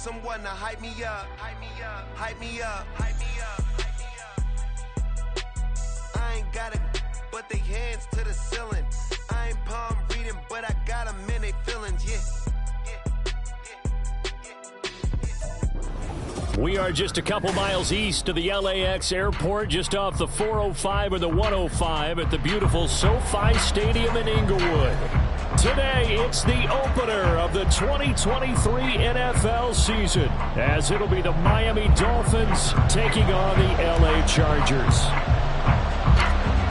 someone to hype me up, hype me up, hype me up, hype me up. I ain't got it, but they hands to the ceiling. I ain't palm reading, but I got them in they feelings, yeah. We are just a couple miles east of the LAX airport, just off the 405 or the 105 at the beautiful SoFi Stadium in Inglewood. Today, it's the opener of the 2023 NFL season, as it'll be the Miami Dolphins taking on the LA Chargers.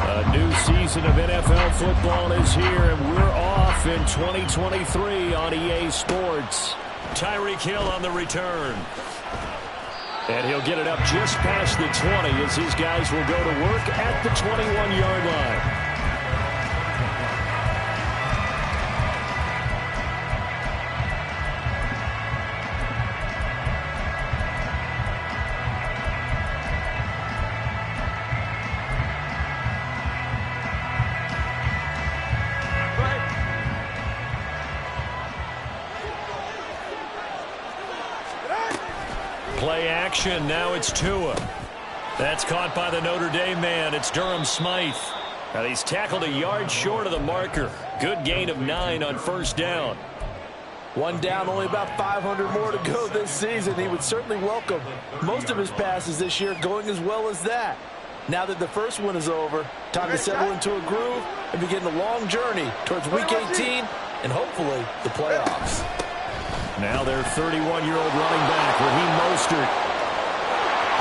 A new season of NFL football is here, and we're off in 2023 on EA Sports. Tyreek Hill on the return. And he'll get it up just past the 20 as his guys will go to work at the 21-yard line. Play action. Now it's Tua. That's caught by the Notre Dame man. It's Durham Smythe. Now he's tackled a yard short of the marker. Good gain of 9 on first down. One down, only about 500 more to go this season. He would certainly welcome most of his passes this year going as well as that. Now that the first one is over, time to settle into a groove and begin the long journey towards Week 18 and hopefully the playoffs. Now their 31-year-old running back, Raheem Mostert.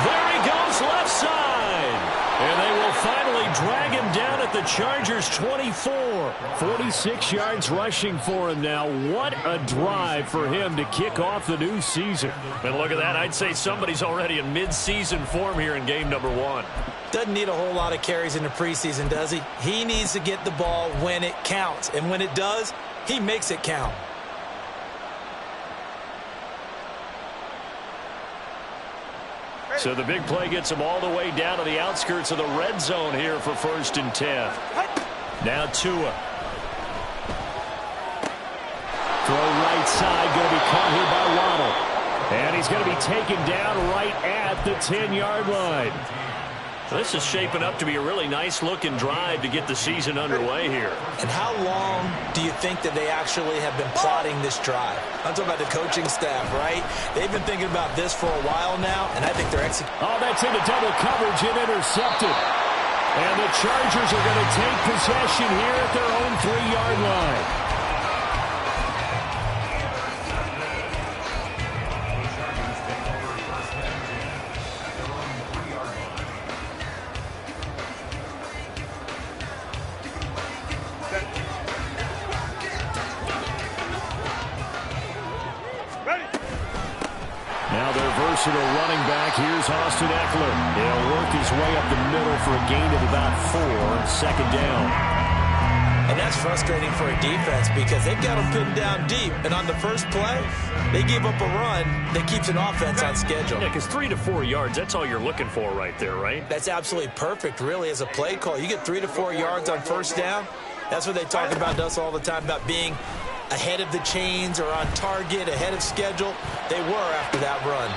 There he goes, left side. And they will finally drag him down at the Chargers' 24. 46 yards rushing for him now. What a drive for him to kick off the new season. And look at that. I'd say somebody's already in mid-season form here in game number 1. Doesn't need a whole lot of carries in the preseason, does he? He needs to get the ball when it counts. And when it does, he makes it count. So the big play gets him all the way down to the outskirts of the red zone here for 1st and 10. Now Tua. Throw right side, going to be caught here by Waddle. And he's going to be taken down right at the 10-yard line. This is shaping up to be a really nice-looking drive to get the season underway here. And how long do you think that they actually have been plotting this drive? I'm talking about the coaching staff, right? They've been thinking about this for a while now, and I think they're executing. Oh, that's into double coverage and intercepted. And the Chargers are going to take possession here at their own 3-yard line. Versatile running back. Here's Austin Eckler. He'll work his way up the middle for a gain of about 4. 2nd down. And that's frustrating for a defense because they've got them pinned down deep. And on the first play, they give up a run that keeps an offense on schedule. Yeah, because 3 to 4 yards, that's all you're looking for right there, right? That's absolutely perfect, really, as a play call. You get 3 to 4 yards on first down. That's what they talk about to us all the time, about being ahead of the chains or on target, ahead of schedule. They were after that run.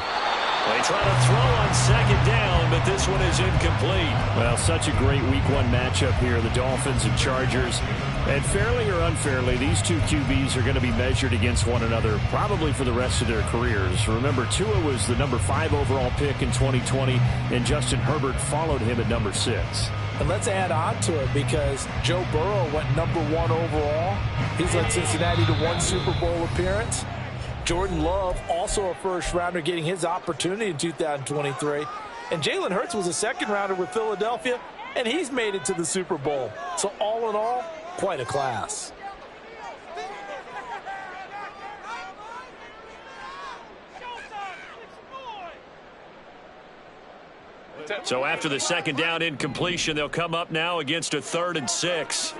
They try to throw on 2nd down, but this one is incomplete. Well, such a great Week 1 matchup here, the Dolphins and Chargers. And fairly or unfairly, these two QBs are going to be measured against one another probably for the rest of their careers. Remember, Tua was the number 5 overall pick in 2020, and Justin Herbert followed him at number 6. And let's add on to it because Joe Burrow went number 1 overall. He's led Cincinnati to 1 Super Bowl appearance. Jordan Love, also a first-rounder, getting his opportunity in 2023. And Jalen Hurts was a second-rounder with Philadelphia, and he's made it to the Super Bowl. So all in all, quite a class. So after the 2nd down incompletion, they'll come up now against a 3rd and 6.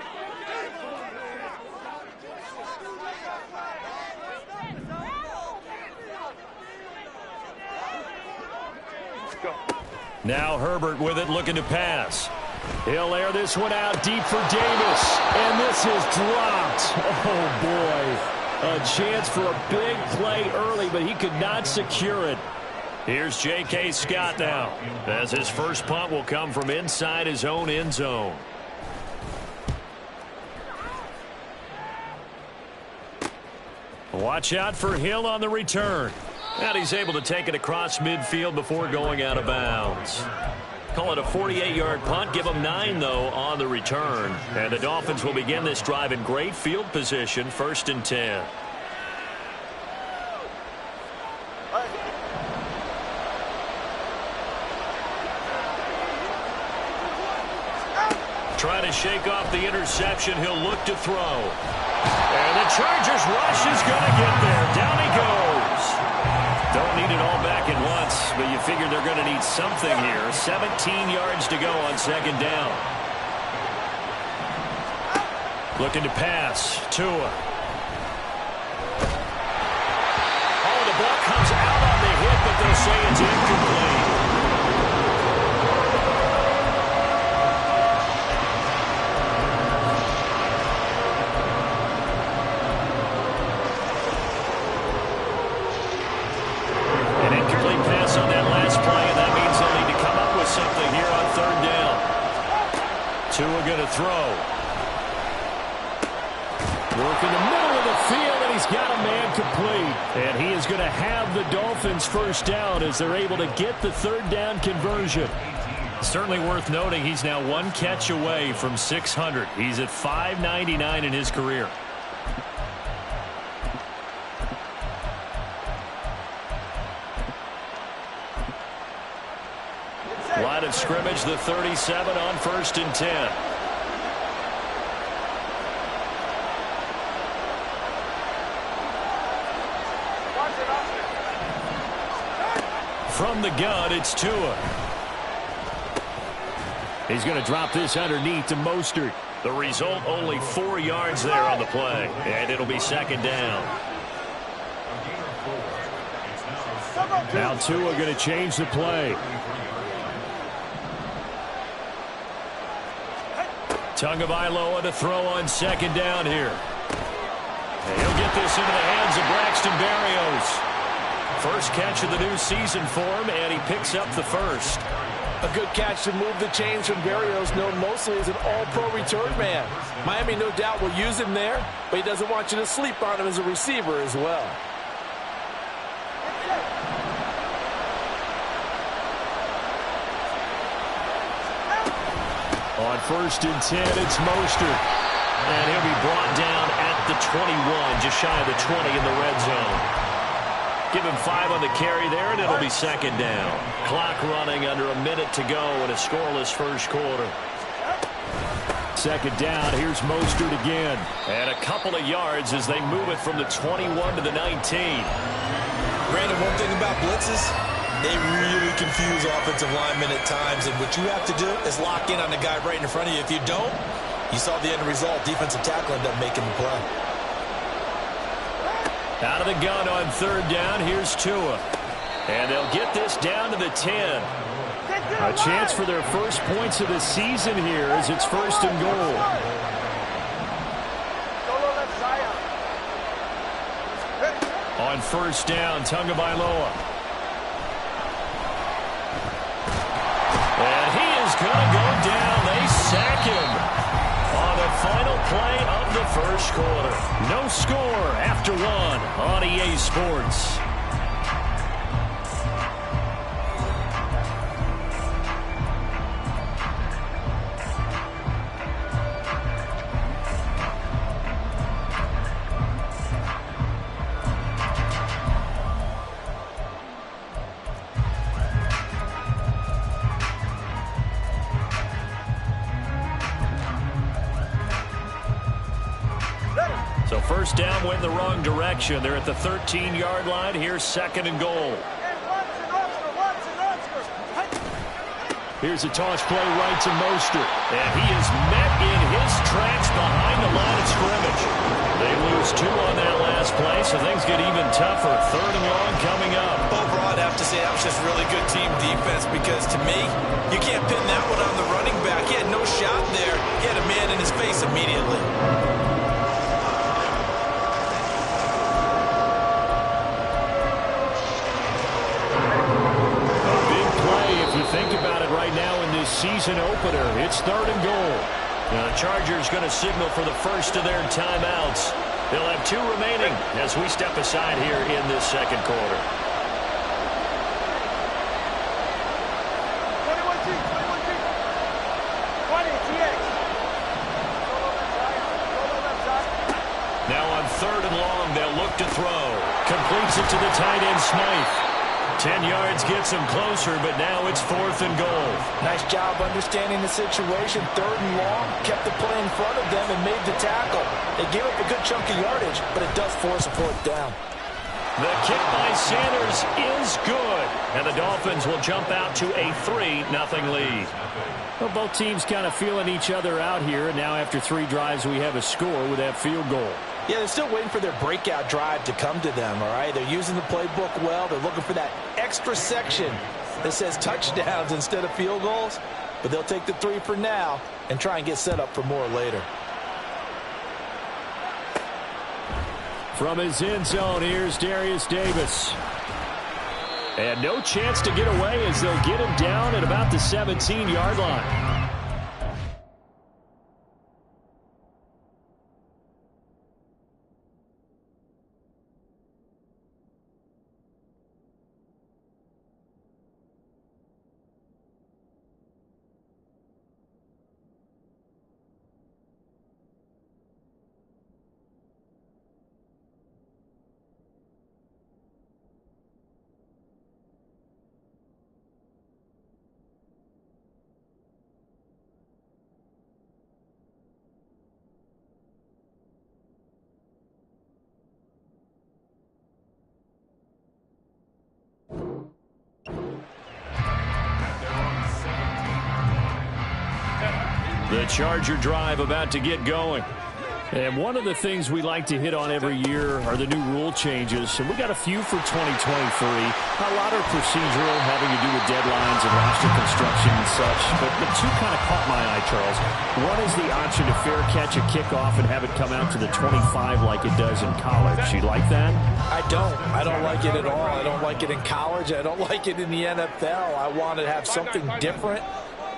Now Herbert with it, looking to pass. He'll air this one out deep for Davis. And this is dropped. Oh, boy. A chance for a big play early, but he could not secure it. Here's J.K. Scott now, as his first punt will come from inside his own end zone. Watch out for Hill on the return. And he's able to take it across midfield before going out of bounds. Call it a 48-yard punt. Give them 9, though, on the return. And the Dolphins will begin this drive in great field position, 1st and 10. Trying to shake off the interception. He'll look to throw. And the Chargers rush is going to get there. Down he goes. Don't need it all back at once, but you figure they're going to need something here. 17 yards to go on 2nd down. Looking to pass. Tua. Oh, the ball comes out on the hit, but they'll say it's incomplete. Tua going to throw. Work in the middle of the field, and he's got a man complete. And he is going to have the Dolphins first down as they're able to get the 3rd down conversion. Certainly worth noting he's now 1 catch away from 600. He's at 599 in his career. Line of scrimmage, the 37 on 1st and 10. From the gun, it's Tua. He's going to drop this underneath to Mostert. The result, only 4 yards there on the play. And it'll be 2nd down. Now Tua going to change the play. Tagovailoa to throw on 2nd down here. And he'll get this into the hands of Braxton Berrios. First catch of the new season for him, and he picks up the first. A good catch to move the chains from Berrios, known mostly as an all-pro return man. Miami no doubt will use him there, but he doesn't want you to sleep on him as a receiver as well. On 1st and 10, it's Mostert. And he'll be brought down at the 21, just shy of the 20 in the red zone. Give him 5 on the carry there, and it'll be 2nd down. Clock running under a minute to go in a scoreless first quarter. 2nd down, here's Mostert again. And a couple of yards as they move it from the 21 to the 19. Brandon, one thing about blitzes, they really confuse offensive linemen at times, and what you have to do is lock in on the guy right in front of you. If you don't, you saw the end result. Defensive tackle ended up making the play. Out of the gun on 3rd down, here's Tua. And they'll get this down to the 10. A chance for their first points of the season here as it's 1st and goal. On 1st down, Tagovailoa. And he is going to go down. They sack him on the final play of the first quarter. No score after 1 on EA Sports. So 1st down went in the wrong direction. They're at the 13-yard line. Here's 2nd and goal. Here's a toss play right to Mostert. And he is met in his tracks behind the line of scrimmage. They lose 2 on that last play, so things get even tougher. 3rd and long coming up. Overall, I'd have to say that was just really good team defense, because to me, you can't pin that one on the running back. He had no shot there. He had a man in his face immediately. the season opener. It's 3rd and goal. Now the Chargers going to signal for the first of their timeouts. They'll have 2 remaining as we step aside here in this second quarter. Now on 3rd and long, they'll look to throw. Completes it to the tight end, Smythe. 10 yards gets him closer, but now it's 4th and goal. Nice job understanding the situation. 3rd and long, kept the play in front of them and made the tackle. They gave up a good chunk of yardage, but it does force a 4th down. The kick by Sanders is good, and the Dolphins will jump out to a 3-0 lead. Well, both teams kind of feeling each other out here, and now after 3 drives, we have a score with that field goal. Yeah, they're still waiting for their breakout drive to come to them, all right? They're using the playbook well. They're looking for that extra section that says touchdowns instead of field goals. But they'll take the 3 for now and try and get set up for more later. From his end zone, here's Darius Davis. And no chance to get away as they'll get him down at about the 17-yard line. The Charger drive about to get going. And one of the things we like to hit on every year are the new rule changes. And we got a few for 2023. A lot are procedural, having to do with deadlines and roster construction and such. But the 2 kind of caught my eye, Charles. One is the option to fair catch a kickoff and have it come out to the 25 like it does in college. You like that? I don't. I don't like it at all. I don't like it in college. I don't like it in the NFL. I want to have something different.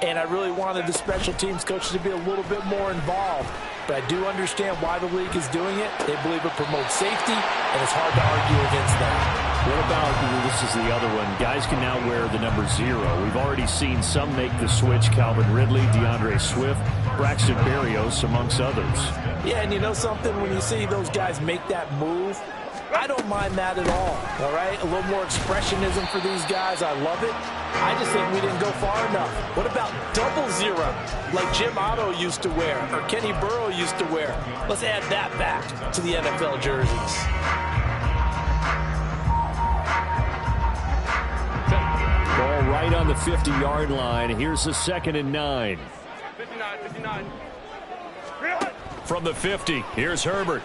And I really wanted the special teams coaches to be a little bit more involved. But I do understand why the league is doing it. They believe it promotes safety, and it's hard to argue against that. What about, this is the other one, guys can now wear the number 0. We've already seen some make the switch, Calvin Ridley, DeAndre Swift, Braxton Berrios, amongst others. Yeah, and you know something? When you see those guys make that move, I don't mind that at all right? A little more expressionism for these guys. I love it. I just think we didn't go far enough. What about 00 like Jim Otto used to wear or Kenny Burrow used to wear? Let's add that back to the NFL jerseys. Ball right on the 50-yard line. Here's the 2nd and 9. 59. From the 50, here's Herbert.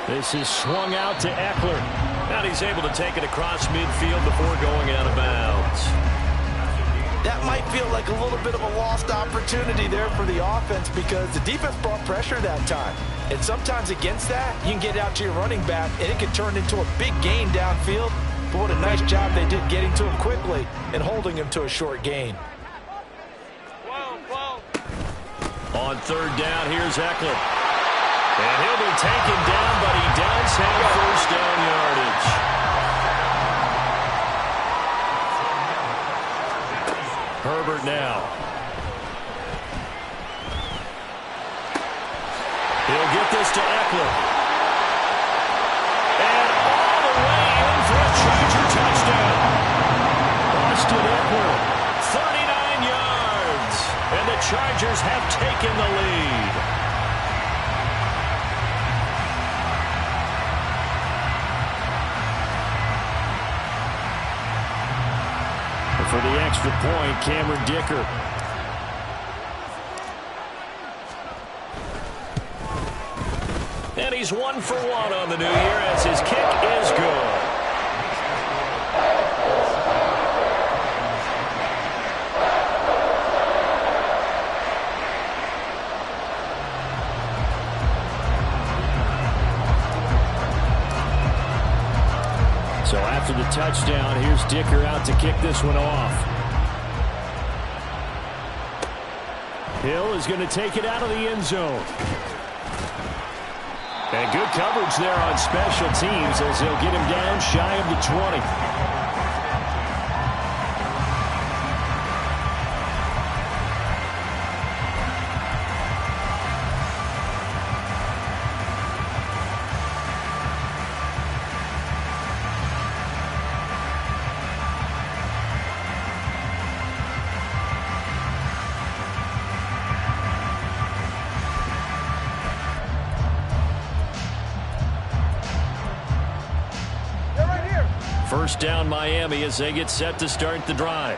This is swung out to Eckler. Now he's able to take it across midfield before going out of bounds. That might feel like a little bit of a lost opportunity there for the offense because the defense brought pressure that time. And sometimes against that, you can get out to your running back, and it can turn into a big gain downfield. But what a nice job they did getting to him quickly and holding him to a short gain. On 3rd down, here's Eckler. And he'll be taken down, but he does have first down yardage. Herbert now. He'll get this to Eckler. And all the way in for a Charger touchdown. Austin Eckler, 39 yards. And the Chargers have taken the lead. For the extra point, Cameron Dicker. And he's 1 for 1 on the new year as his kick is good. So after the touchdown, here's Dicker out to kick this one off. Hill is going to take it out of the end zone. And good coverage there on special teams as they'll get him down shy of the 20. First down Miami as they get set to start the drive.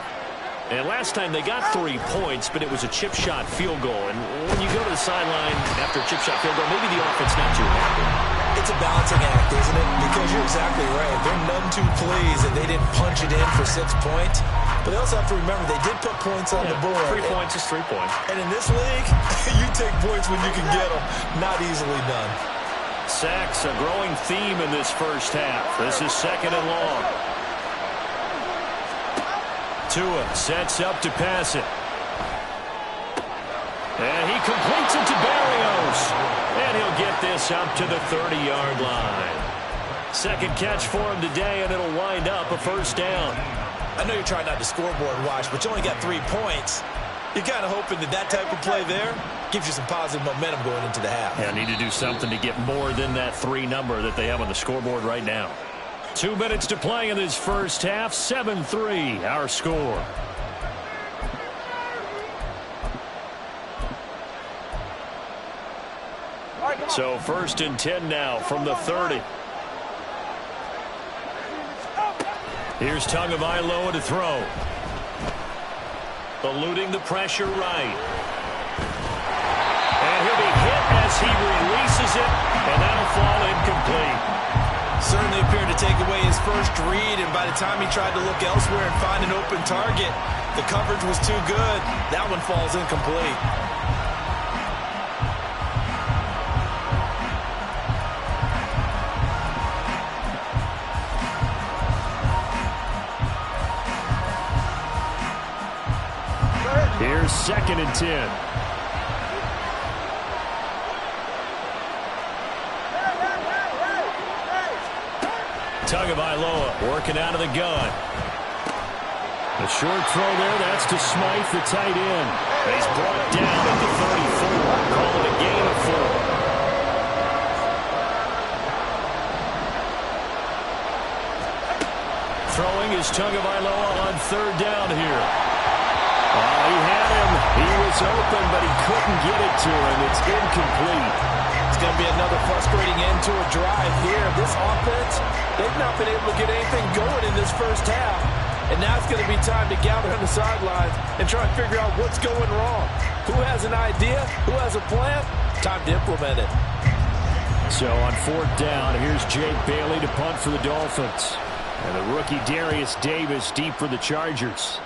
And last time they got 3 points, but it was a chip shot field goal. And when you go to the sideline after a chip shot field goal, maybe the offense not too happy. It's a balancing act, isn't it? Because you're exactly right. They're none too pleased that they didn't punch it in for 6 points. But they also have to remember they did put points on the board. 3 points is 3 points. And in this league, you take points when you can get them. Not easily done. Sacks, a growing theme in this first half. This is 2nd and long. Tua sets up to pass it. And he completes it to Barrios. And he'll get this up to the 30-yard line. Second catch for him today, and it'll wind up a first down. I know you're trying not to scoreboard watch, but you only got 3 points. You're kind of hoping that type of play there gives you some positive momentum going into the half. Yeah, need to do something to get more than that 3 number that they have on the scoreboard right now. 2 minutes to play in this first half. 7-3, our score. So 1st and 10 now from the 30. Here's Tagovailoa to throw. Eluding the pressure right. And he'll be hit as he releases it, and that'll fall incomplete. Certainly appeared to take away his first read, and by the time he tried to look elsewhere and find an open target, the coverage was too good. That one falls incomplete. Here's 2nd and 10. Tagovailoa working out of the gun. A short throw there. That's to Smythe, the tight end. He's brought down at the 34. Call it a gain of 4. Throwing is Tagovailoa on 3rd down here. He had him. He was open, but he couldn't get it to him. It's incomplete. It's going to be another frustrating end to a drive here. This offense, they've not been able to get anything going in this first half. And now it's going to be time to gather on the sidelines and try and figure out what's going wrong. Who has an idea? Who has a plan? Time to implement it. So on 4th down, here's Jake Bailey to punt for the Dolphins. And the rookie Darius Davis deep for the Chargers.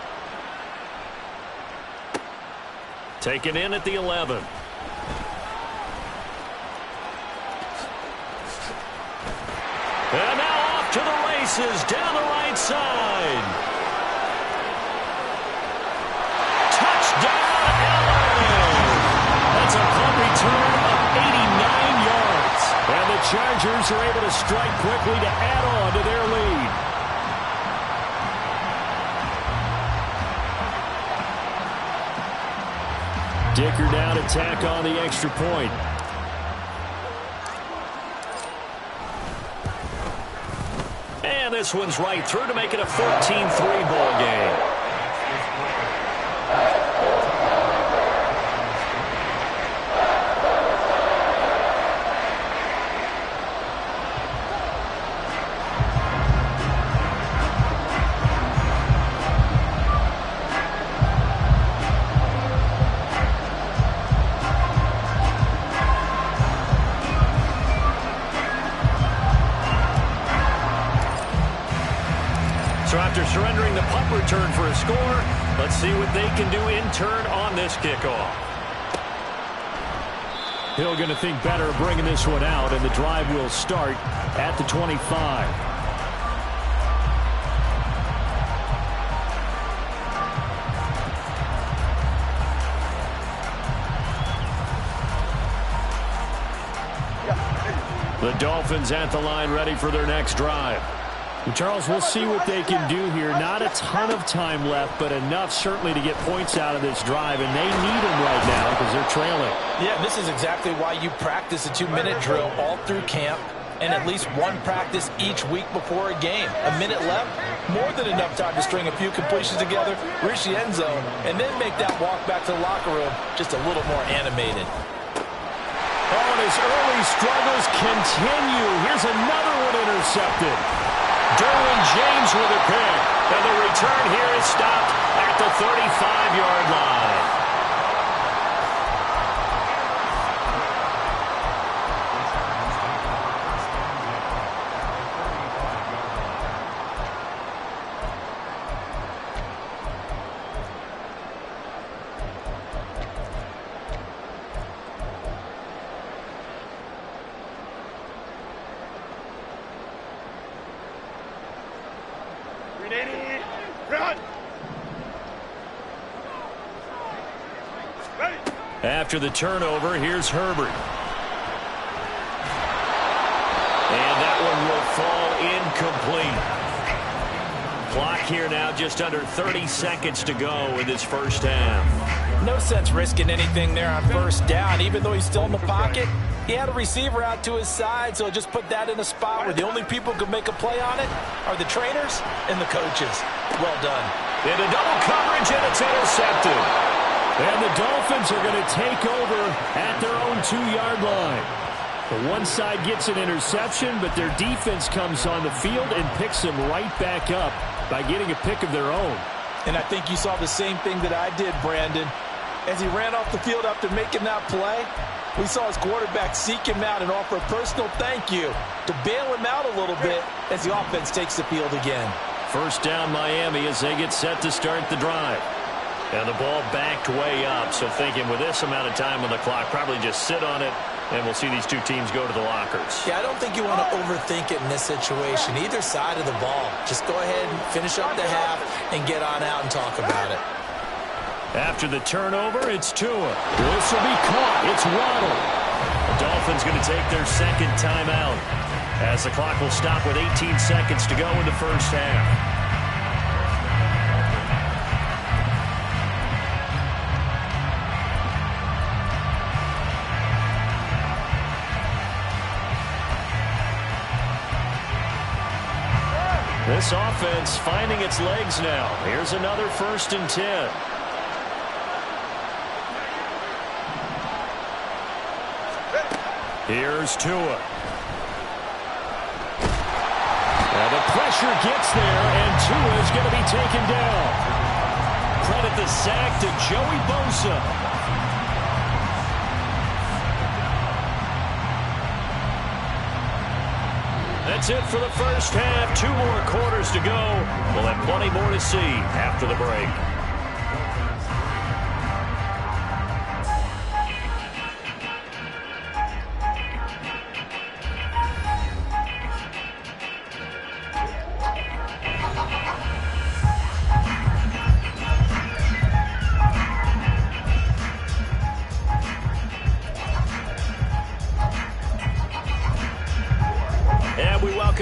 Taken in at the 11. And now off to the races down the right side. Touchdown, LA! That's a punt return of 89 yards. And the Chargers are able to strike quickly to add on to their lead. Dicker down to tack on the extra point. And this one's right through to make it a 14-3 ball game. So after surrendering the punt return for a score, let's see what they can do in turn on this kickoff. Hill going to think better of bringing this one out, and the drive will start at the 25. The Dolphins at the line ready for their next drive. And Charles, we'll see what they can do here. Not a ton of time left, but enough certainly to get points out of this drive, and they need them right now because they're trailing. Yeah, this is exactly why you practice a 2-minute drill all through camp and at least one practice each week before a game. A minute left, more than enough time to string a few completions together, reach the end zone, and then make that walk back to the locker room just a little more animated. Oh, and his early struggles continue. Here's another one intercepted. Derwin James with a pick. And the return here is stopped at the 35-yard line. After the turnover, here's Herbert. And that one will fall incomplete. Clock here now, just under 30 seconds to go in this first half. No sense risking anything there on first down. Even though he's still in the pocket, he had a receiver out to his side, so just put that in a spot where the only people who can make a play on it are the trainers and the coaches. Well done. Into double coverage, and it's intercepted. And the Dolphins are going to take over at their own 2-yard line. The one side gets an interception, but their defense comes on the field and picks them right back up by getting a pick of their own. And I think you saw the same thing that I did, Brandon. As he ran off the field after making that play, we saw his quarterback seek him out and offer a personal thank you to bail him out a little bit as the offense takes the field again. First down Miami as they get set to start the drive. And the ball backed way up, so thinking with this amount of time on the clock, probably just sit on it, and we'll see these two teams go to the lockers. Yeah, I don't think you want to overthink it in this situation. Either side of the ball. Just go ahead and finish up the half and get on out and talk about it. After the turnover, it's Tua. This will be caught. It's Waddle. The Dolphins going to take their second timeout as the clock will stop with 18 seconds to go in the first half. This offense finding its legs now. Here's another 1st and 10. Here's Tua. Now the pressure gets there, and Tua is going to be taken down. Credit the sack to Joey Bosa. That's it for the first half. 2 more quarters to go. We'll have plenty more to see after the break.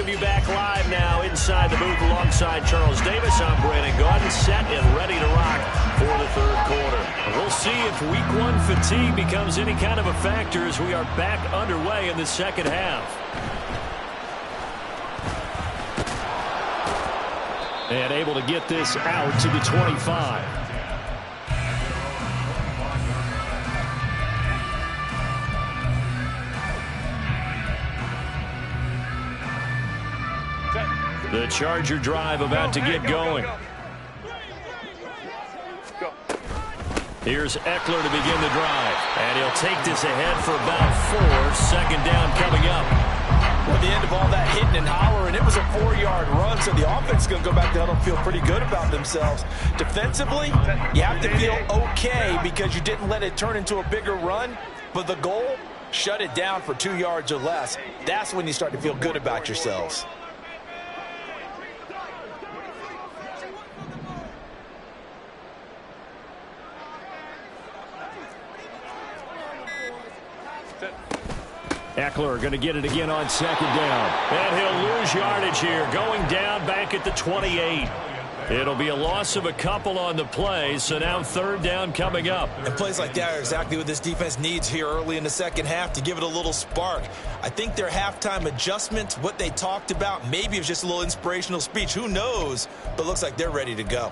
You back live now inside the booth alongside Charles Davis. I'm Brandon Gaudin, set and ready to rock for the third quarter. We'll see if week 1 fatigue becomes any kind of a factor as we are back underway in the second half. And able to get this out to the 25. The Charger drive about to get going. Here's Eckler to begin the drive. And he'll take this ahead for about 4. Second down coming up. At the end of all that hitting and hollering, it was a 4-yard run, so the offense is going to go back to huddle and feel pretty good about themselves. Defensively, you have to feel okay because you didn't let it turn into a bigger run, but the goal, shut it down for 2 yards or less. That's when you start to feel good about yourselves. Eckler going to get it again on second down. And he'll lose yardage here, going down back at the 28. It'll be a loss of a couple on the play, so now third down coming up. And plays like that are exactly what this defense needs here early in the second half to give it a little spark. I think their halftime adjustments, what they talked about, maybe it was just a little inspirational speech. Who knows? But it looks like they're ready to go.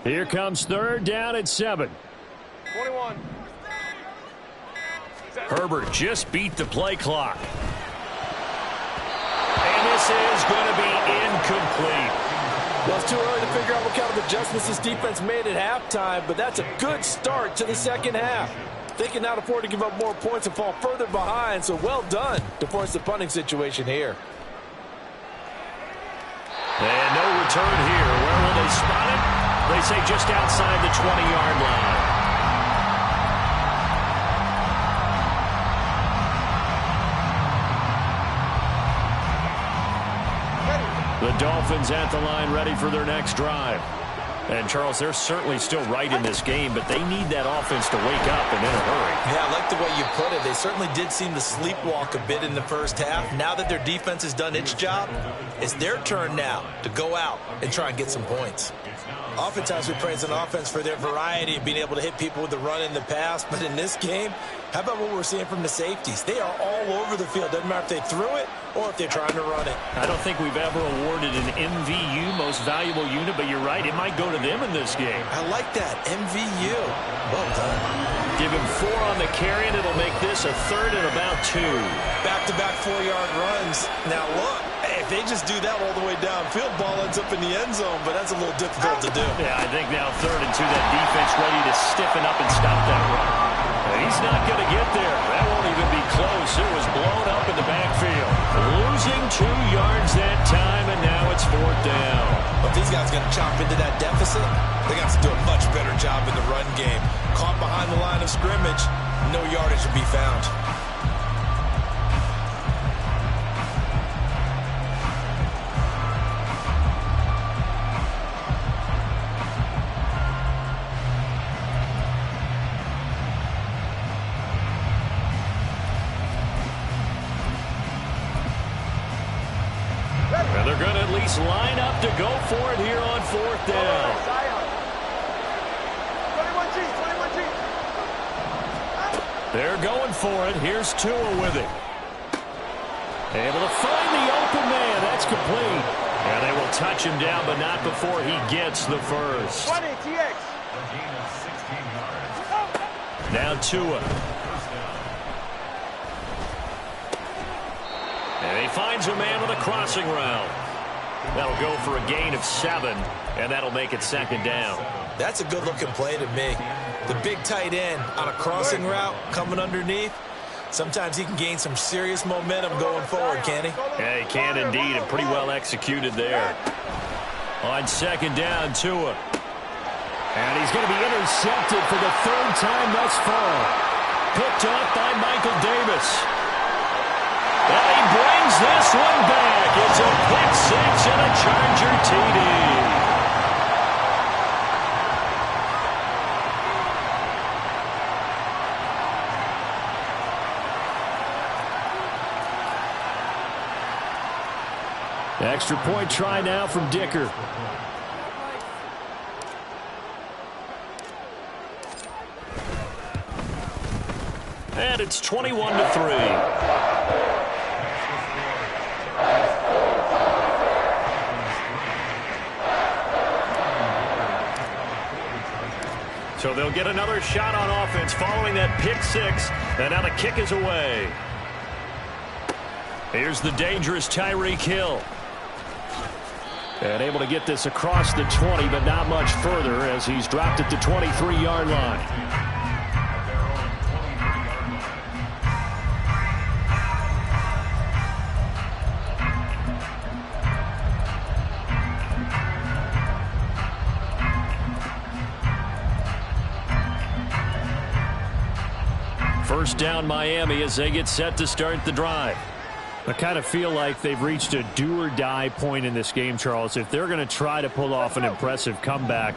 Here comes third down at 7. 21. Herbert just beat the play clock. And this is going to be incomplete. Well, it's too early to figure out what kind of adjustments this defense made at halftime, but that's a good start to the second half. They can now afford to give up more points and fall further behind, so well done to force the punting situation here. And no return here. Where will they spot it? They say just outside the 20-yard line. The Dolphins at the line ready for their next drive. And, Charles, they're certainly still right in this game, but they need that offense to wake up and in a hurry. Yeah, I like the way you put it. They certainly did seem to sleepwalk a bit in the first half. Now that their defense has done its job, it's their turn now to go out and try and get some points. Oftentimes we praise an offense for their variety of being able to hit people with the run in the pass, but in this game, how about what we're seeing from the safeties? They are all over the field. Doesn't matter if they threw it or if they're trying to run it. I don't think we've ever awarded an MVU, most valuable unit, but you're right, it might go to them in this game. I like that, MVU. Well done. Give him 4 on the carry, and it'll make this a third and about 2. Back-to-back 4-yard runs. Now look, if they just do that all the way downfield, ball ends up in the end zone, but that's a little difficult to do. Yeah, I think now third and 2, that defense ready to stiffen up and stop that run. He's not going to get there. That won't even be close. It was blown up in the backfield. Losing 2 yards that time, and now it's fourth down. But these guys are going to chop into that deficit. They got to do a much better job in the run game. Caught behind the line of scrimmage, no yardage to be found. And they're going to at least line up to go for it here on fourth down. 21G. They're going for it. Here's Tua with it. Able to find the open man. That's complete. And they will touch him down, but not before he gets the first. 20, TX. Now Tua. And he finds a man with a crossing route. That'll go for a gain of 7, and that'll make it second down. That's a good-looking play to me. The big tight end on a crossing route coming underneath. Sometimes he can gain some serious momentum going forward, can he? Yeah, he can indeed, and pretty well executed there. On second down, Tua. And he's going to be intercepted for the 3rd time thus far. Picked up by Michael Davis. And he brings this one back. It's a pick 6 and a Charger TD. Extra point try now from Dicker. And it's 21-3. So they'll get another shot on offense following that pick 6. And now the kick is away. Here's the dangerous Tyreek Hill. And able to get this across the 20, but not much further as he's dropped at the 23-yard line. First down Miami as they get set to start the drive. I kind of feel like they've reached a do-or-die point in this game, Charles. If they're going to try to pull off an impressive comeback,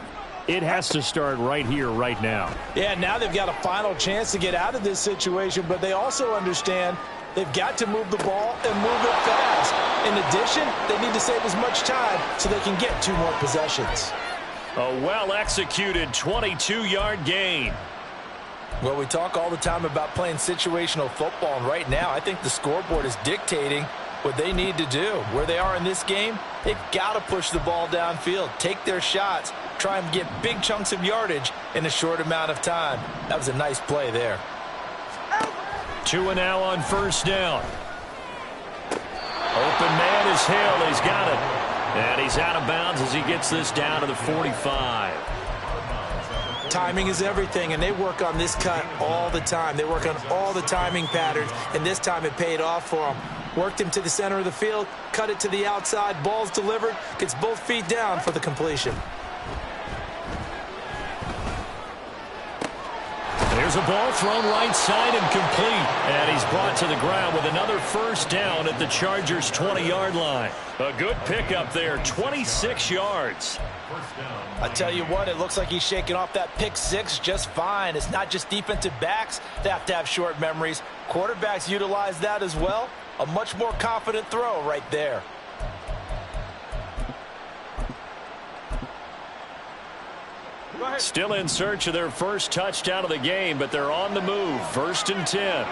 it has to start right here, right now. Yeah, now they've got a final chance to get out of this situation, but they also understand they've got to move the ball and move it fast. In addition, they need to save as much time so they can get 2 more possessions. A well-executed 22-yard gain. Well, we talk all the time about playing situational football, and right now I think the scoreboard is dictating what they need to do. Where they are in this game, they've got to push the ball downfield, take their shots, try and get big chunks of yardage in a short amount of time. That was a nice play there. 2 and now on first down. Open man is Hill. He's got it. And he's out of bounds as he gets this down to the 45. Timing is everything, and they work on this cut all the time. They work on all the timing patterns, and this time it paid off for them. Worked him to the center of the field, cut it to the outside, ball's delivered, gets both feet down for the completion. There's a ball thrown right side and complete. And he's brought to the ground with another first down at the Chargers' 20-yard line. A good pickup there, 26 yards. I tell you what, it looks like he's shaking off that pick 6 just fine. It's not just defensive backs that have to have short memories. Quarterbacks utilize that as well. A much more confident throw right there. Still in search of their first touchdown of the game, but they're on the move. First and 10.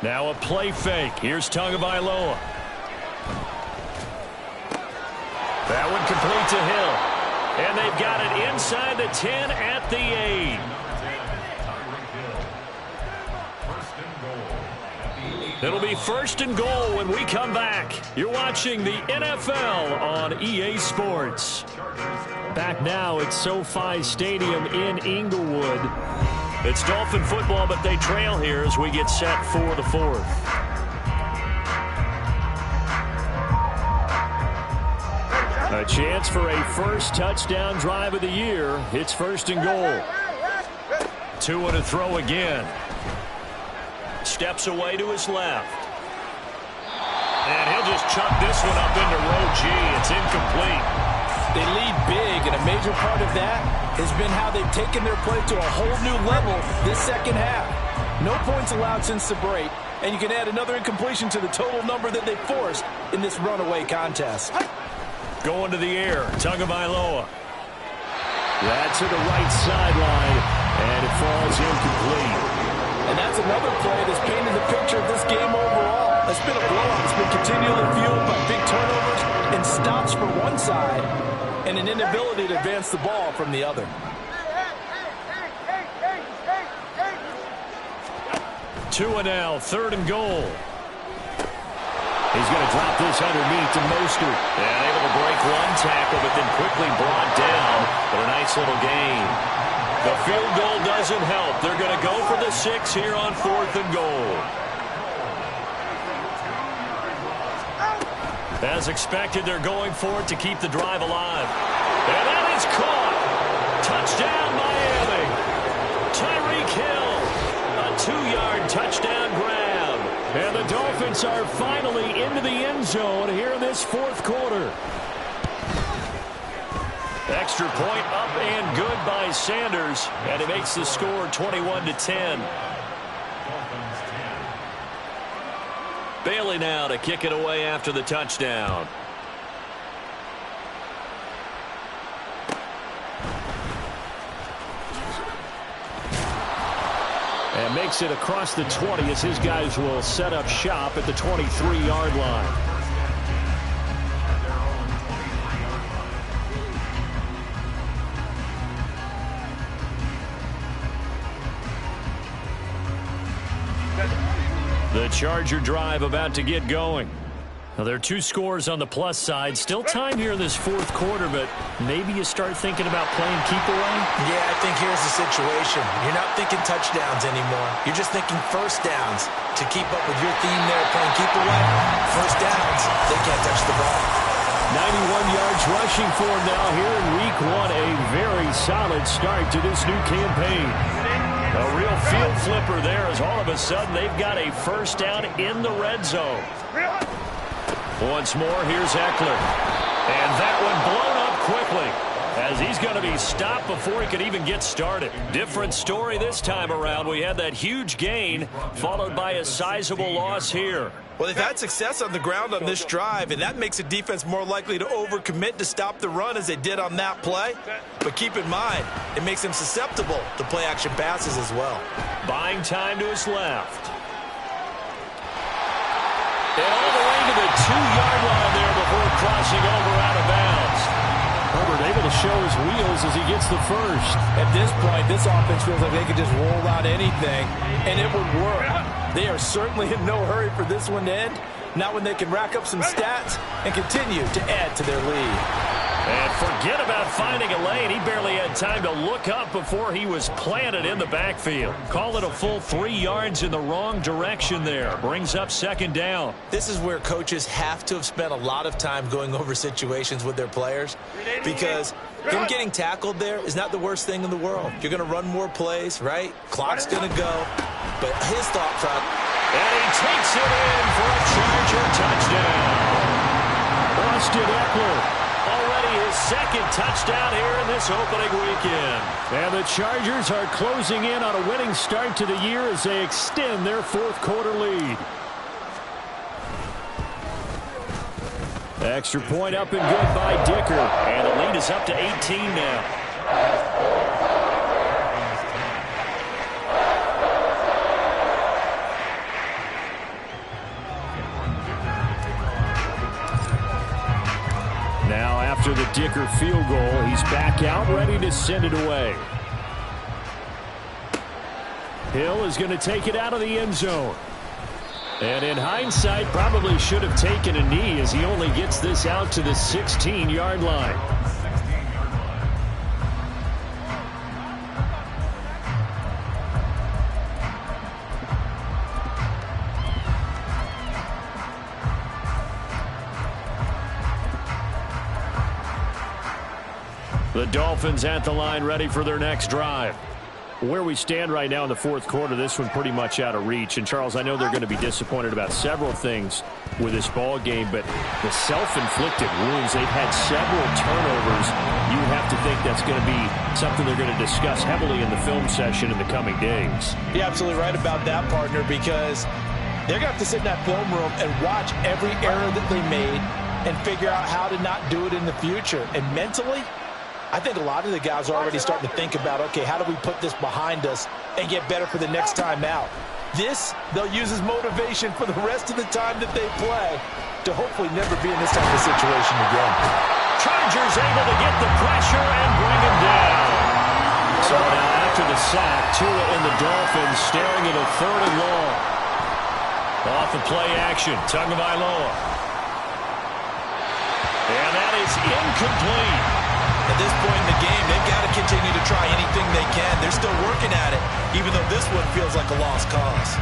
Now a play fake. Here's Tagovailoa. That one complete to Hill. And they've got it inside the 10 at the 8. It'll be first and goal when we come back. You're watching the NFL on EA Sports. Back now at SoFi Stadium in Inglewood. It's Dolphin football, but they trail here as we get set for the 4th. A chance for a first touchdown drive of the year. It's first and goal. 2 and a throw again. Steps away to his left. And he'll just chuck this one up into row G. It's incomplete. They lead big, and a major part of that has been how they've taken their play to a whole new level this second half. No points allowed since the break, and you can add another incompletion to the total number that they forced in this runaway contest. Going to the air, Tagovailoa. That's to the right sideline, and it falls incomplete. And that's another play that's painted the picture of this game overall. It's been a blowout. It's been continually fueled by big turnovers and stops from one side and an inability to advance the ball from the other. 2 and now, 3rd and goal. He's going to drop this underneath to Mostert. And able to break one tackle, but then quickly brought down for a nice little gain. The field goal doesn't help. They're going to go for the 6 here on 4th and goal. As expected, they're going for it to keep the drive alive. And that is caught. Touchdown, Miami. Tyreek Hill. A 2-yard touchdown grab. And the Dolphins are finally into the end zone here in this 4th quarter. Extra point up and good by Sanders. And it makes the score 21-10. Bailey now to kick it away after the touchdown. And makes it across the 20 as his guys will set up shop at the 23-yard line. The Charger drive about to get going. Well, there are 2 scores on the plus side. Still time here in this fourth quarter, but maybe you start thinking about playing keep away? Yeah, I think here's the situation. You're not thinking touchdowns anymore. You're just thinking first downs. To keep up with your theme there, playing keep away, first downs, they can't touch the ball. 91 yards rushing for him now here in week 1. A very solid start to this new campaign. A real field flipper there as all of a sudden they've got a first down in the red zone. Once more, here's Eckler. And that one blown up quickly as he's going to be stopped before he could even get started. Different story this time around. We had that huge gain followed by a sizable loss here. Well, they've had success on the ground on this drive, and that makes a defense more likely to overcommit to stop the run as they did on that play. But keep in mind, it makes them susceptible to play-action passes as well. Buying time to his left. And all the way to the 2-yard line there before crossing over out of bounds. Herbert able to show his wheels as he gets the first. At this point, this offense feels like they could just roll out anything, and it would work. They are certainly in no hurry for this one to end. Not when they can rack up some stats and continue to add to their lead. And forget about finding a lane. He barely had time to look up before he was planted in the backfield. Call it a full 3 yards in the wrong direction there. Brings up second down. This is where coaches have to have spent a lot of time going over situations with their players, because them getting tackled there is not the worst thing in the world. You're going to run more plays, right? Clock's going to go. But his thought process. And he takes it in for a Charger touchdown. Austin Eckler. Already his second touchdown here in this opening weekend. And the Chargers are closing in on a winning start to the year as they extend their fourth quarter lead. Extra point up and good by Dicker. And the lead is up to 18 now. Now after the Dicker field goal, he's back out ready to send it away. Hill is going to take it out of the end zone. And in hindsight, probably should have taken a knee as he only gets this out to the 16-yard line. The Dolphins at the line ready for their next drive. Where we stand right now in the fourth quarter, this one pretty much out of reach. And, Charles, I know they're going to be disappointed about several things with this ball game, but the self-inflicted wounds, they've had several turnovers. You have to think that's going to be something they're going to discuss heavily in the film session in the coming days. You're absolutely right about that, partner, because they're going to have to sit in that film room and watch every error that they made and figure out how to not do it in the future. And mentally, I think a lot of the guys are already starting to think about, okay, how do we put this behind us and get better for the next time out? This, they'll use as motivation for the rest of the time that they play to hopefully never be in this type of situation again. Chargers able to get the pressure and bring him down. So now after the sack, Tua and the Dolphins staring at a 3rd and long. Off the play action, Tagovailoa. And that is incomplete. At this point in the game, they've got to continue to try anything they can. They're still working at it, even though this one feels like a lost cause.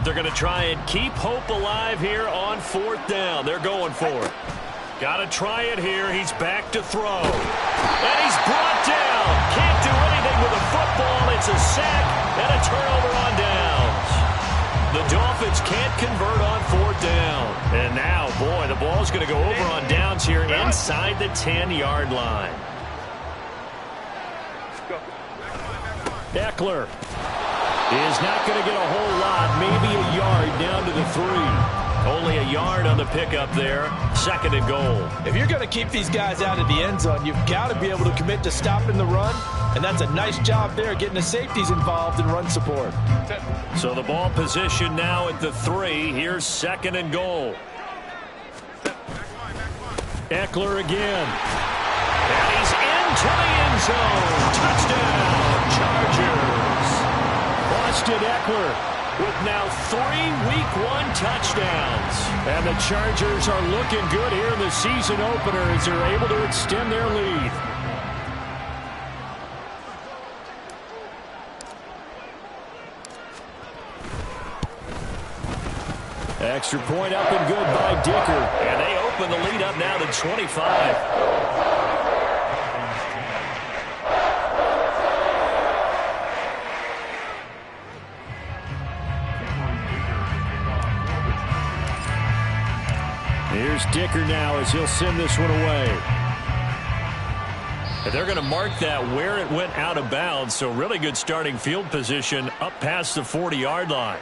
They're going to try and keep hope alive here on 4th down. They're going for it. Got to try it here. He's back to throw. And he's brought down. Can't do anything with a football. It's a sack and a turnover on downs. The Dolphins can't convert on 4th down. And now, boy, the ball's going to go over on downs here inside the 10-yard line. Eckler is not going to get a whole lot, maybe a yard down to the 3. Only a yard on the pickup there. 2nd and goal. If you're going to keep these guys out of the end zone, you've got to be able to commit to stopping the run. And that's a nice job there, getting the safeties involved in run support. So the ball position now at the 3. Here's 2nd and goal. Eckler again. And he's into the end zone. Touchdown, Chargers. Austin Eckler with now 3 Week 1 touchdowns. And the Chargers are looking good here in the season opener as they're able to extend their lead. Extra point up and good by Dicker. And they open the lead up now to 25. Here's Dicker now as he'll send this one away. And they're going to mark that where it went out of bounds, so really good starting field position up past the 40-yard line.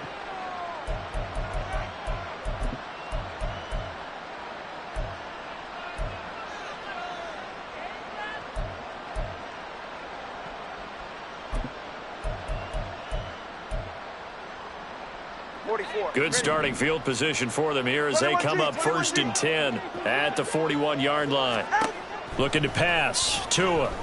Good starting field position for them here as they come up 1st and 10 at the 41-yard line. Looking to pass. Tua. Throw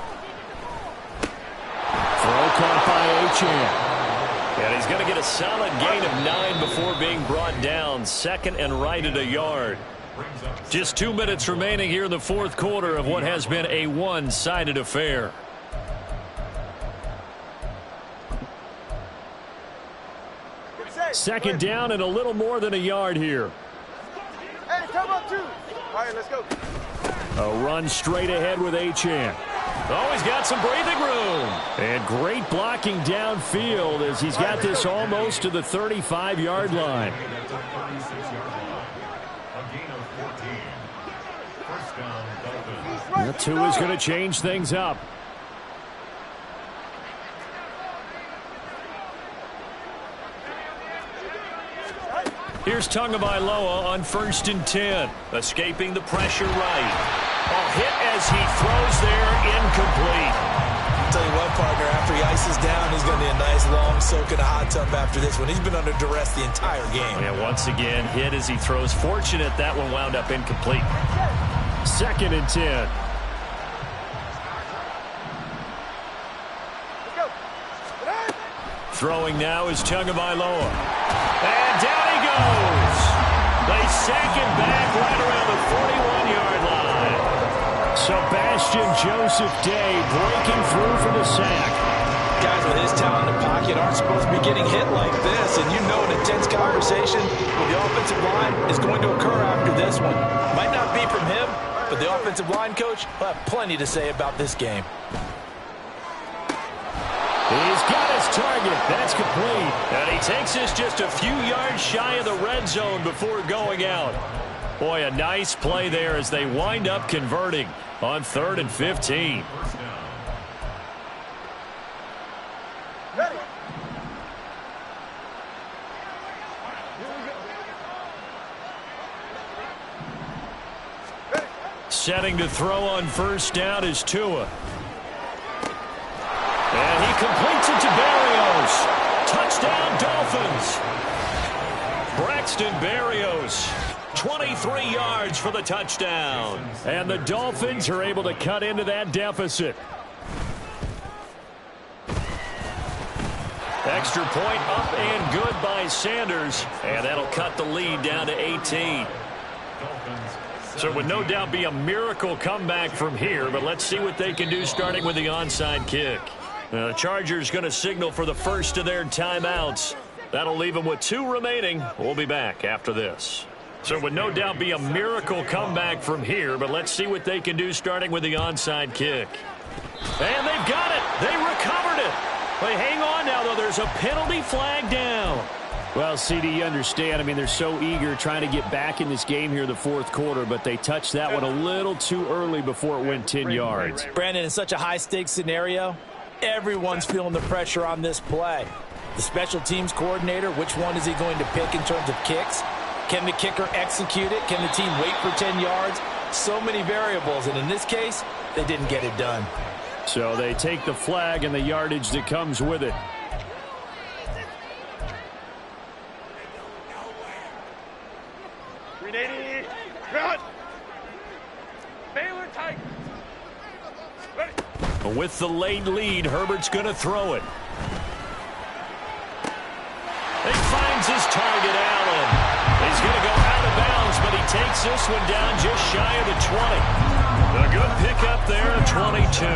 caught by Achane. And he's going to get a solid gain of 9 before being brought down. 2nd and right at a yard. Just 2 minutes remaining here in the 4th quarter of what has been a one-sided affair. Second down and a little more than a yard here. Hey, come up 2. All right, let's go. A run straight ahead with Achane. Oh, he's got some breathing room. And great blocking downfield as he's got this almost to the 35-yard line. That 2 is going to change things up. Here's Tagovailoa on 1st and 10. Escaping the pressure right. A hit as he throws there, incomplete. I'll tell you what, partner, after he ices down, he's going to be a nice long soak in a hot tub after this one. He's been under duress the entire game. Yeah, once again, hit as he throws. Fortunate that one wound up incomplete. 2nd and 10. Throwing now is Tagovailoa. And down he goes. They sack him back right around the 41-yard line. Sebastian Joseph Day breaking through for the sack. Guys with his talent in the pocket aren't supposed to be getting hit like this, and you know an intense conversation with the offensive line is going to occur after this one. Might not be from him, but the offensive line coach will have plenty to say about this game. He's got his target. That's complete. And he takes this just a few yards shy of the red zone before going out. Boy, a nice play there as they wind up converting on 3rd and 15. Setting to throw on 1st down is Tua. And he completes it to Berrios. Touchdown, Dolphins. Braxton Berrios, 23 yards for the touchdown. And the Dolphins are able to cut into that deficit. Extra point up and good by Sanders. And that'll cut the lead down to 18. So it would no doubt be a miracle comeback from here, but let's see what they can do starting with the onside kick. The Chargers going to signal for the first of their timeouts. That'll leave them with 2 remaining. We'll be back after this. So it would no doubt be a miracle comeback from here, but let's see what they can do starting with the onside kick. And they've got it. They recovered it. But hang on now, though. There's a penalty flag down. Well, CD, you understand. I mean, they're so eager trying to get back in this game here in the 4th quarter, but they touched that one a little too early before it went 10 yards. Brandon, in such a high-stakes scenario, everyone's feeling the pressure on this play. The special teams coordinator, which one is he going to pick in terms of kicks? Can the kicker execute it? Can the team wait for 10 yards? So many variables, and in this case, they didn't get it done. So they take the flag and the yardage that comes with it. With the late lead, Herbert's going to throw it. He finds his target, Allen. He's going to go out of bounds, but he takes this one down just shy of the 20. A good pickup there, 22.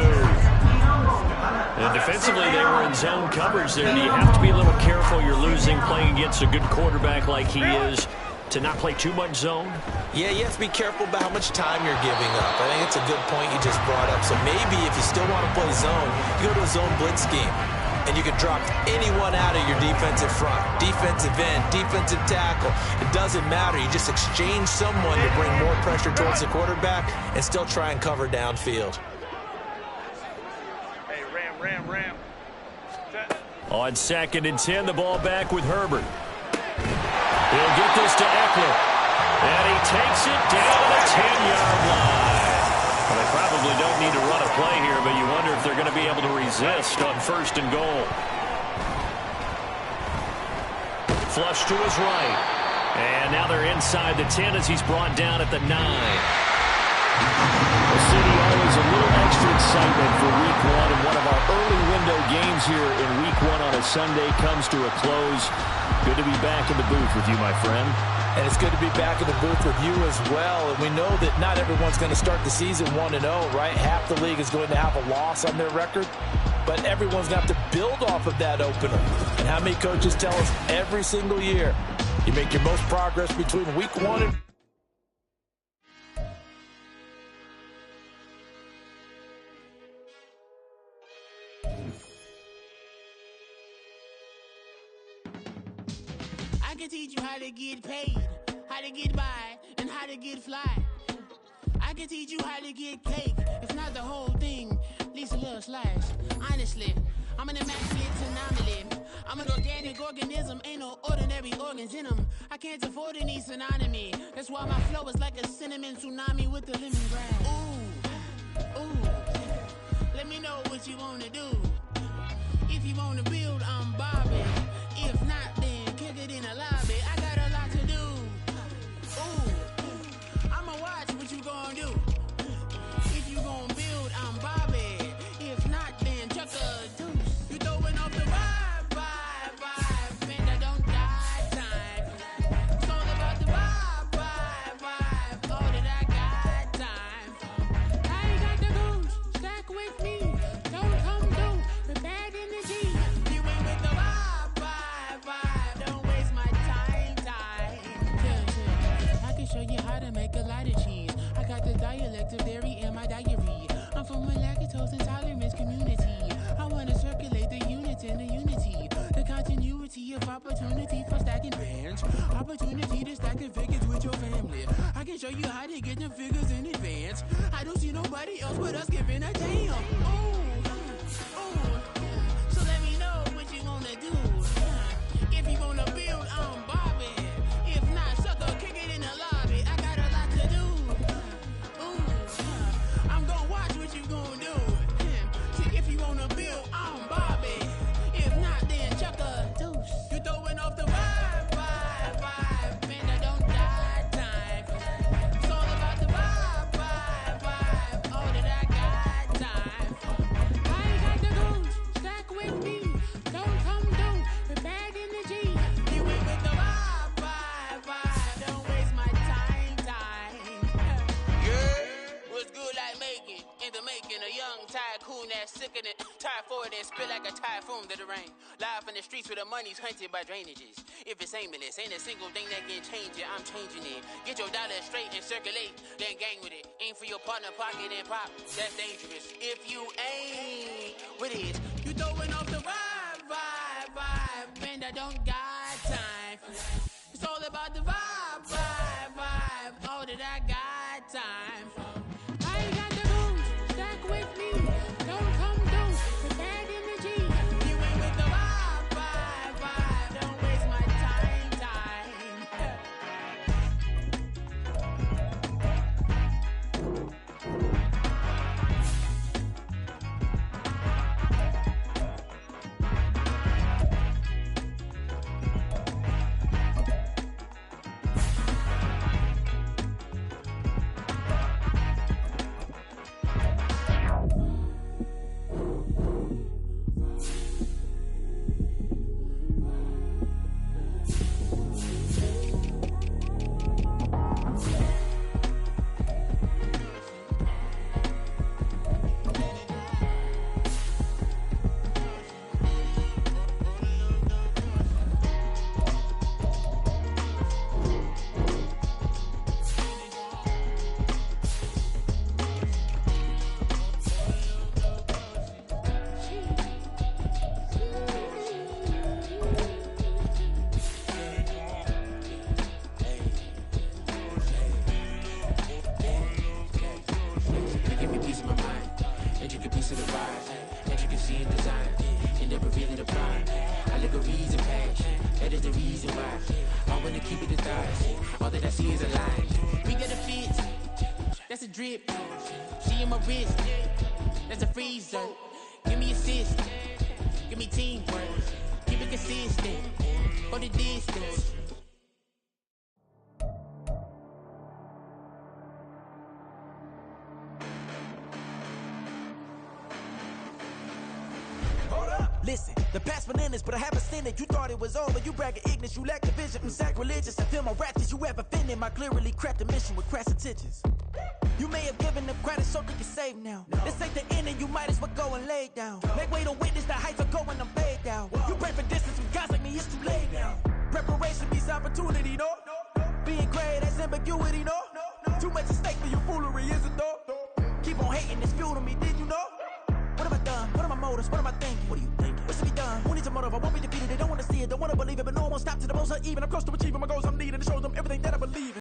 And defensively, they were in zone coverage there. Do you have to be a little careful? You're losing playing against a good quarterback like he is, to not play too much zone? Yeah, you have to be careful about how much time you're giving up. I think it's a good point you just brought up. So maybe if you still want to play zone, you go to a zone blitz scheme. And you can drop anyone out of your defensive front. Defensive end, defensive tackle. It doesn't matter. You just exchange someone to bring more pressure towards the quarterback and still try and cover downfield. Hey, ram. On 2nd and 10, the ball back with Herbert. He'll get this to Eckler. And he takes it down the 10-yard line. Well, they probably don't need to run a play here, but you wonder if they're going to be able to resist on 1st and goal. Flush to his right. And now they're inside the 10 as he's brought down at the 9. The city always a little extra excitement for Week 1, and one of our early window games here in Week 1 on a Sunday comes to a close. Good to be back in the booth with you, my friend. And it's good to be back in the booth with you as well. And we know that not everyone's going to start the season 1-0, right? Half the league is going to have a loss on their record. But everyone's going to have to build off of that opener. And how many coaches tell us every single year, you make your most progress between Week 1 and... I can teach you how to get paid, how to get by, and how to get fly. I can teach you how to get cake, if not the whole thing, at least a little slice. Honestly, I'm an immaculate anomaly. I'm an organic organism, ain't no ordinary organs in them. I can't afford any synonymy. That's why my flow is like a cinnamon tsunami with the lemongrass. Ooh, let me know what you wanna do. If you wanna build, I'm Bobby. If not, then kick it in the lobby. I got a lot to do. Ooh, I'ma watch what you gonna do. If you gonna build, I'm Bobby. If not, then chuck a deuce. You throwing off the vibe. Man, I don't die time. It's all about the vibe. All that I got time. I ain't got the goose. Stack with me. Don't come through with bad energy. You ain't with the vibe. Don't waste my time. Yeah. I can show you how to make a lot of cheese. I got the dialect of dairy in my diary. I'm from a lactose intolerance community. I want to circulate the units and the unity. The continuity of opportunity for stacking bands. Opportunity to stack the figures with your family. I can show you how to get the figures in advance. I don't see nobody else but us giving a damn. Ooh. So let me know what you wanna do. If you wanna build, I'm Bobby. If not, sucker, kick it in the lobby. I got a lot to do. Ooh, I'm gonna watch what you gonna do. See, if you wanna build, I'm Bobby. If not, then chuck a deuce. You throwing off the vibe. Man, I don't die time. It's all about the vibe. All that I got time. I ain't got the goose. Stack with me. Don't come through with bad energy. You ain't with the vibe. Don't waste my time. Yeah, what's good like making? In the making, a young tycoon that's sickening. Tire forward and spit like a typhoon to the rain. Live in the streets where the money's hunted by drainages. If it's aimless, ain't a single thing that can change it. I'm changing it. Get your dollar straight and circulate, then gang with it. Aim for your partner, pocket and pop. That's dangerous. If you ain't with it, you throwing off the vibe. Man, I don't got time. It's all about the vibe. All that I got time. I ain't got the goose. Stack with me. Don't come through with bad energy. You ain't with the vibe. Don't waste my time. she is alive. We get a fit, that's a drip. She in my wrist, that's a freezer. Give me assist, give me teamwork. Keep it consistent, for the distance. Listen, the past bananas, but I haven't seen it. You thought it was over, you bragging ignorance, you lack the vision. I'm sacrilegious, I feel my wrath. Did you ever offended my clearly crafted mission with crass intentions? You may have given them credit so they can save now. This ain't the end and you might as well go and lay down. Make way to witness the heights of going, I'm fade down. You pray for distance with guys like me, it's too late now. Preparation beats opportunity, no? Being great, that's ambiguity, no? Too much at stake for your foolery, is it though? Keep on hating, it's fuel to me, did you know? What have I done? What are my motives? What am I thinking? What are you thinking? What's to be done? Who needs a motive? I won't be defeated. They don't want to see it, don't want to believe it, but no one won't stop to the most even. I'm close to achieving my goals I'm needing to show them everything that I believe in.